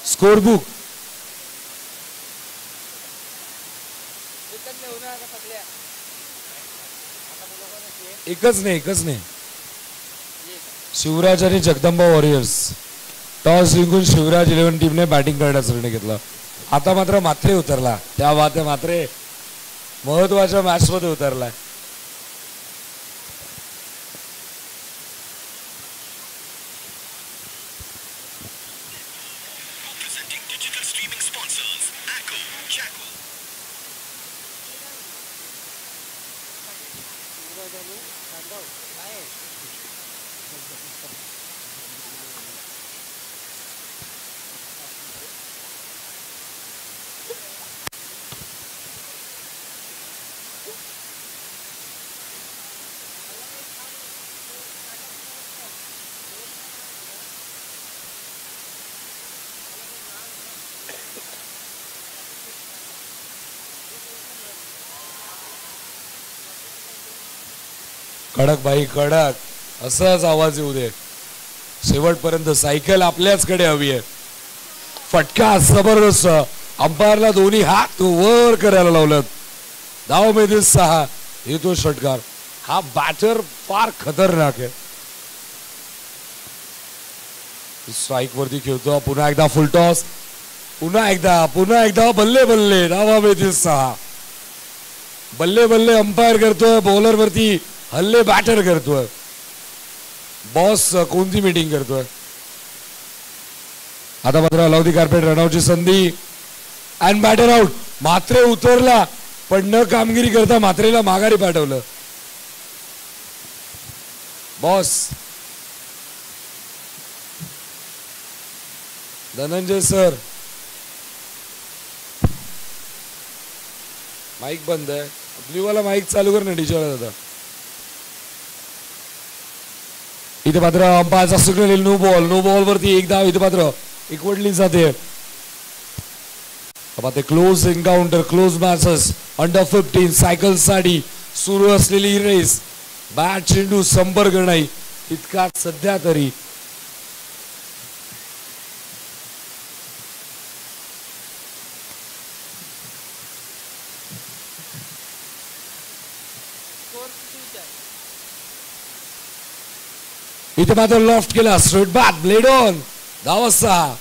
Score book एकच नाही शिवराज आणि जगदंबा वॉरियर्स टॉस जिंकून शिवराज 11 टीमने बॅटिंग करण्याचा निर्णय घेतला. आता मात्र मात्रे उतरला, त्या वाते मात्रे महत्वाच्या मॅच मध्ये उतरलाय. कडक भाई कडक, असाच आवाज येऊ दे शेवटपर्यंत. सायकल आपल्याचकडे हवी आहे. फटका जबरदस्त, अंपायरला दोन्ही हात वर करायला लावलं. धाव मध्ये 6 येतो षटकार. हा बॅटर फार खतरनाक आहे. स्ट्राइक वरती खेळतो. पुन्हा एकदा फुल टॉस, पुन्हा एकदा बल्ले बल्ले. धावा मध्ये 6. बल्ले बल्ले अंपायर करतोय, बॉलर वरती हल्ले बॅटर करतोय. बॉस कोणती मीटिंग करतोय. आता मात्र अलाउदी कार्पेट रनआउटची संधी अँड बॅटर आउट. मात्रे उतरला पण न कामगिरी करता मात्रेला माघारी पाठवलं. बॉस धनंजय सर, माईक बंद आहे. ब्ल्यूवाला माईक चालू कर ना डीजेला. दादा इथे मात्र अंपायरचा सिग्नल. नो बॉल वरती एक धाव. इथे मात्र एकवटली जाते. Close encounter, close matches under 15 cycle साठी सुरू असलेली रेस. बॅट चेंडू संपर्क नाही इतका सध्या तरी. इथे मात्र लॉफ्ट केला. Straight bat, blade on. धाव 6.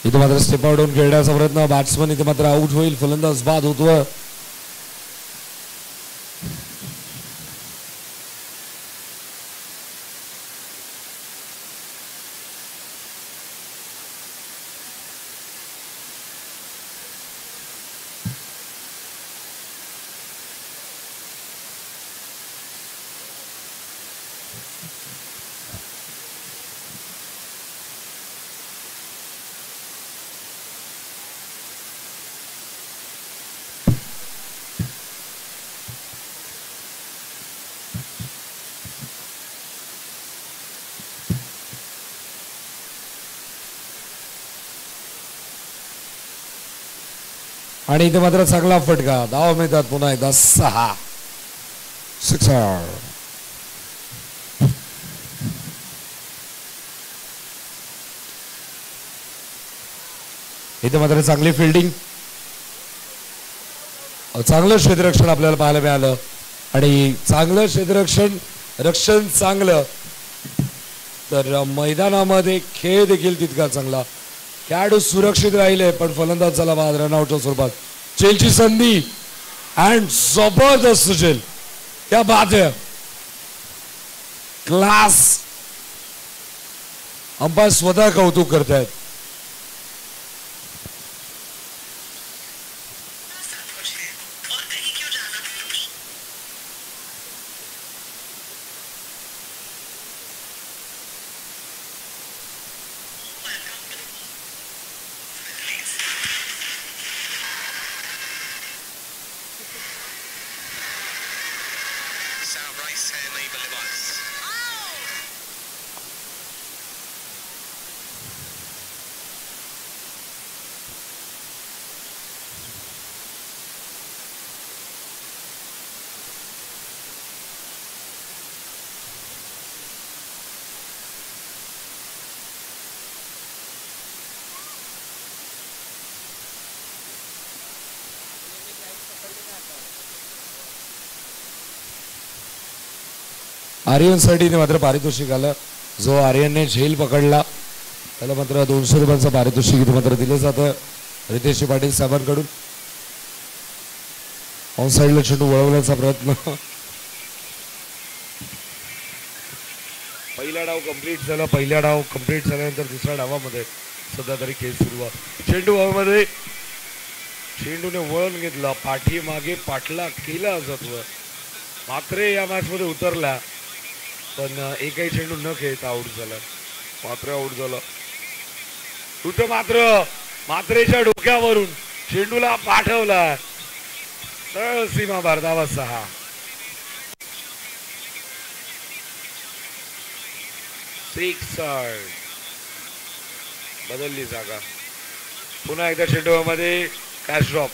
इथे मात्र स्टेप आउट होऊन खेळण्याचा प्रयत्न. बॅट्समन इथे मात्र आउट होईल. फलंदाज बाद होतोय. आणि इथे मात्र चांगला फटका. धाव मिळतात पुन्हा एकदा 6. सिक्सर. इथे मात्र चांगली फिल्डिंग, चांगलं क्षेत्ररक्षण आपल्याला पाहायला मिळालं. आणि चांगलं रक्षण चांगलं तर मैदानामध्ये खेळ देखील तितका चांगला. खेळाडू सुरक्षित राहिले पण फलंदाज झाला बाद रनआउटच्या स्वरूपात. चेलची संधी अँड जबरदस्त चेल. क्या बात है. क्लास. अंपायर स्वतः कौतुक करतायत. आर्यनसाठी मात्र पारितोषिक आलं. जो आर्यनने झेल पकडला त्याला मात्र 200 रुपयांचं पारितोषिक इथे मात्र दिलं जातं रितेश पाटील साहेबांकडून. ऑन साईडला चेंडू वळवण्याचा प्रयत्न. पहिला डाव कंप्लीट झाला. पहिला डाव कंप्लीट झाल्यानंतर दुसऱ्या डावामध्ये सध्या तरी खेळ सुरू आहे. चेंडू हवेमध्ये. चेंडूने वळण घेतला. पाठी मागे पाठला केला जातो. मात्रे या मॅच मध्ये उतरला पण एकही चेंडू न खेळता आउट झाला. मात्र आउट झाला. इथं मात्र मात्रेच्या डोक्यावरून चेंडूला पाठवला. सरळ सीमा भारतावा 6. बदलली जागा. पुन्हा एकदा चेंडूमध्ये कॅच ड्रॉप.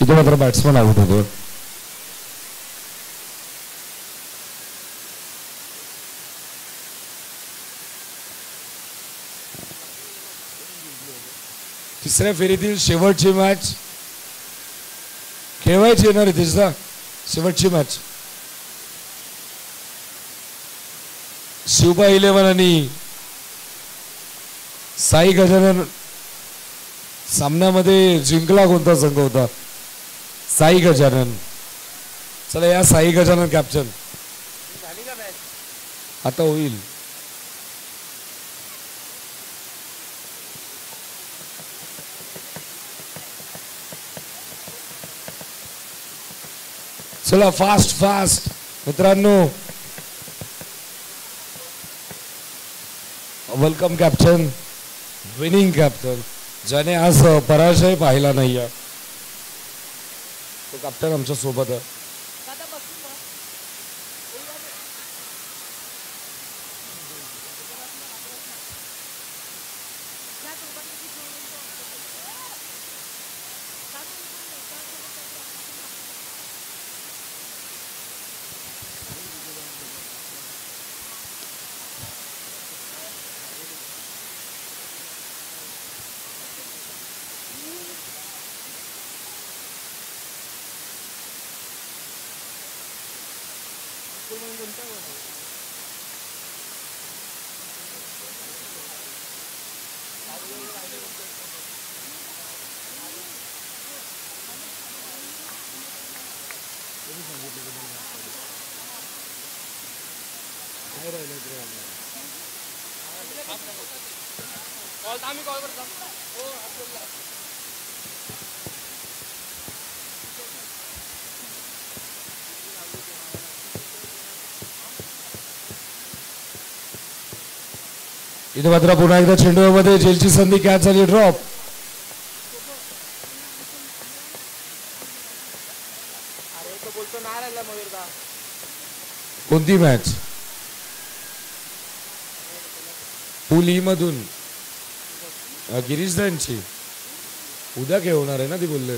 इथे मात्र बॅट्समन आउट होतो. तिसऱ्या फेरीतील शेवटची मॅच खेळवायची येणार आहे. तिसरा शेवटची मॅच शिवबा 11 आणि साई गजानन. सामन्यामध्ये जिंकला कोणता संघ होता? साई गजानन. चला या साई गजानन कॅप्टन. आता होईल. चला फास्ट फास्ट मित्रांनो. Welcome captain. विनिंग कॅप्टन ज्याने आज पराजय पाहिला नाहीये तो कॅप्टन आमच्या सोबत आहे. इथे मात्र पुन्हा एकदा चेंडूमध्ये जेलची संधी. कॅच झाली. ड्रॉप. कोणती मॅच? पूल ई मधून गिरीश दांची उद्या खेळवणार आहे ना ती बोलले.